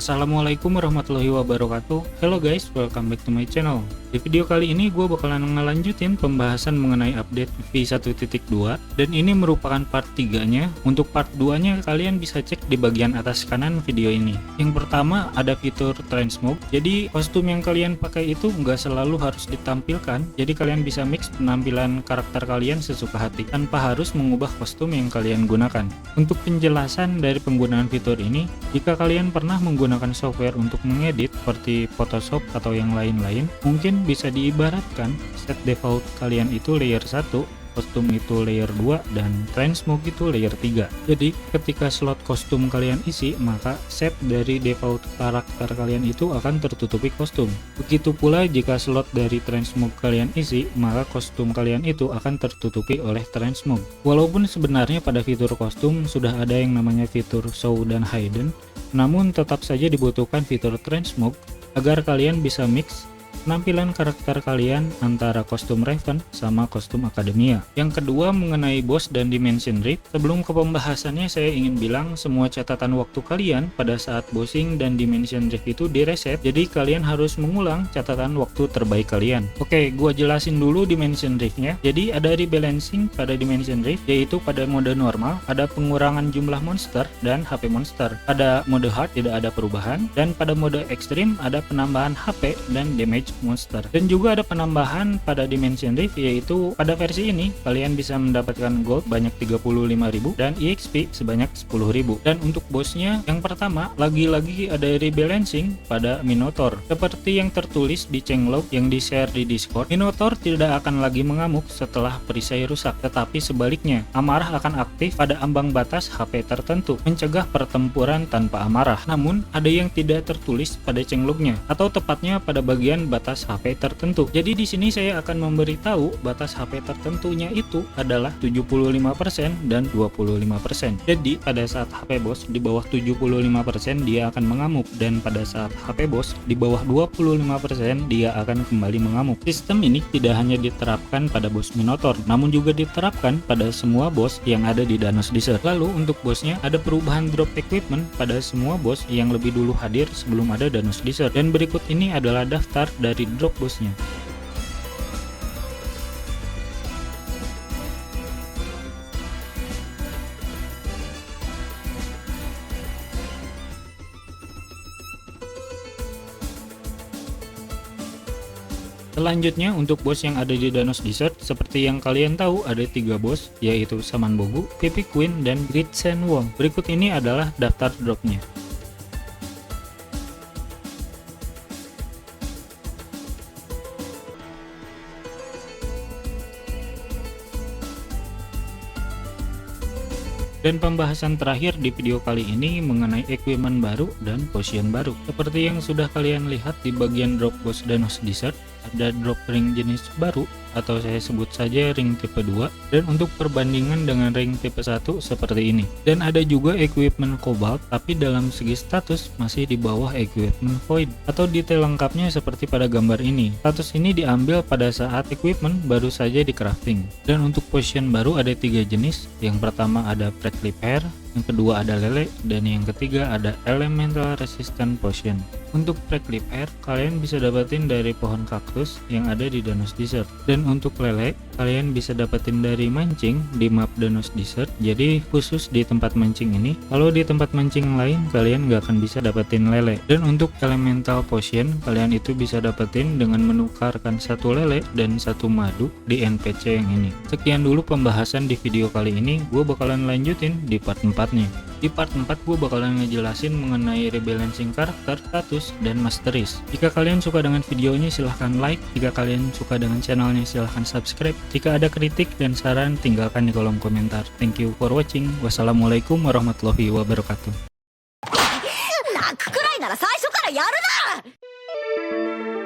Assalamualaikum warahmatullahi wabarakatuh. Hello guys, welcome back to my channel. Di video kali ini gue bakalan ngelanjutin pembahasan mengenai update V1.2, dan ini merupakan part 3-nya. Untuk part 2-nya kalian bisa cek di bagian atas kanan video ini. Yang pertama ada fitur transmog. Jadi kostum yang kalian pakai itu nggak selalu harus ditampilkan. Jadi kalian bisa mix penampilan karakter kalian sesuka hati tanpa harus mengubah kostum yang kalian gunakan. Untuk penjelasan dari penggunaan fitur ini, jika kalian pernah menggunakan software untuk mengedit seperti Photoshop atau yang lain-lain, mungkin bisa diibaratkan set default kalian itu layer 1, kostum itu layer 2, dan transmog itu layer 3. Jadi ketika slot kostum kalian isi, maka set dari default karakter kalian itu akan tertutupi kostum. Begitu pula jika slot dari transmog kalian isi, maka kostum kalian itu akan tertutupi oleh transmog. Walaupun sebenarnya pada fitur kostum sudah ada yang namanya fitur show dan hidden, namun tetap saja dibutuhkan fitur transmog agar kalian bisa mix penampilan karakter kalian antara kostum Raven sama kostum Akademia. Yang kedua mengenai boss dan Dimension Rift. Sebelum ke pembahasannya, saya ingin bilang semua catatan waktu kalian pada saat bossing dan Dimension Rift itu direset, jadi kalian harus mengulang catatan waktu terbaik kalian. Oke, gua jelasin dulu Dimension Rift-nya. Jadi ada rebalancing pada Dimension Rift, yaitu pada mode normal ada pengurangan jumlah monster dan HP monster. Pada mode hard tidak ada perubahan, dan pada mode ekstrim ada penambahan HP dan damage monster. Dan juga ada penambahan pada Dimension Rift, yaitu pada versi ini kalian bisa mendapatkan gold banyak 35.000 dan EXP sebanyak 10.000. Dan untuk bossnya yang pertama, lagi-lagi ada rebalancing pada Minotaur. Seperti yang tertulis di changelog yang di-share di Discord, Minotaur tidak akan lagi mengamuk setelah perisai rusak, tetapi sebaliknya, amarah akan aktif pada ambang batas HP tertentu, mencegah pertempuran tanpa amarah. Namun ada yang tidak tertulis pada changelognya, atau tepatnya pada bagian batas HP tertentu. Jadi di sini saya akan memberitahu batas HP tertentunya itu adalah 75% dan 25%. Jadi pada saat HP boss di bawah 75% dia akan mengamuk, dan pada saat HP boss di bawah 25% dia akan kembali mengamuk. Sistem ini tidak hanya diterapkan pada boss Minotaur, namun juga diterapkan pada semua boss yang ada di Danos Desert. Lalu untuk bossnya ada perubahan drop equipment pada semua boss yang lebih dulu hadir sebelum ada Danos Desert, dan berikut ini adalah daftar dari drop bossnya. Selanjutnya untuk boss yang ada di Danos Desert, seperti yang kalian tahu ada 3 boss, yaitu Saman Bogu, Pipi Queen, dan Great Sandworm. Berikut ini adalah daftar dropnya. Dan pembahasan terakhir di video kali ini mengenai equipment baru dan potion baru. Seperti yang sudah kalian lihat di bagian drop boss Danos Desert, ada drop ring jenis baru atau saya sebut saja ring tipe 2, dan untuk perbandingan dengan ring tipe 1 seperti ini. Dan ada juga equipment Cobalt, tapi dalam segi status masih di bawah equipment Void, atau detail lengkapnya seperti pada gambar ini. Status ini diambil pada saat equipment baru saja di crafting. Dan untuk potion baru ada 3 jenis. Yang pertama ada Prickly Pear, yang kedua ada lele, dan yang ketiga ada elemental resistant potion. Untuk Prickly Pear kalian bisa dapetin dari pohon kaktus yang ada di Danos Desert, dan untuk lele kalian bisa dapetin dari mancing di map Danos Desert. Jadi khusus di tempat mancing ini, kalau di tempat mancing lain kalian nggak akan bisa dapetin lele. Dan untuk elemental potion kalian itu bisa dapetin dengan menukarkan 1 lele dan 1 madu di NPC yang ini. Sekian dulu pembahasan di video kali ini, gue bakalan lanjutin di part 4 nya. Di part 4 gue bakalan ngejelasin mengenai rebalancing karakter, status, dan masteries. Jika kalian suka dengan videonya silahkan like, jika kalian suka dengan channelnya silahkan subscribe. Jika ada kritik dan saran tinggalkan di kolom komentar. Thank you for watching. Wassalamualaikum warahmatullahi wabarakatuh. 泣くくらいなら最初からやるな！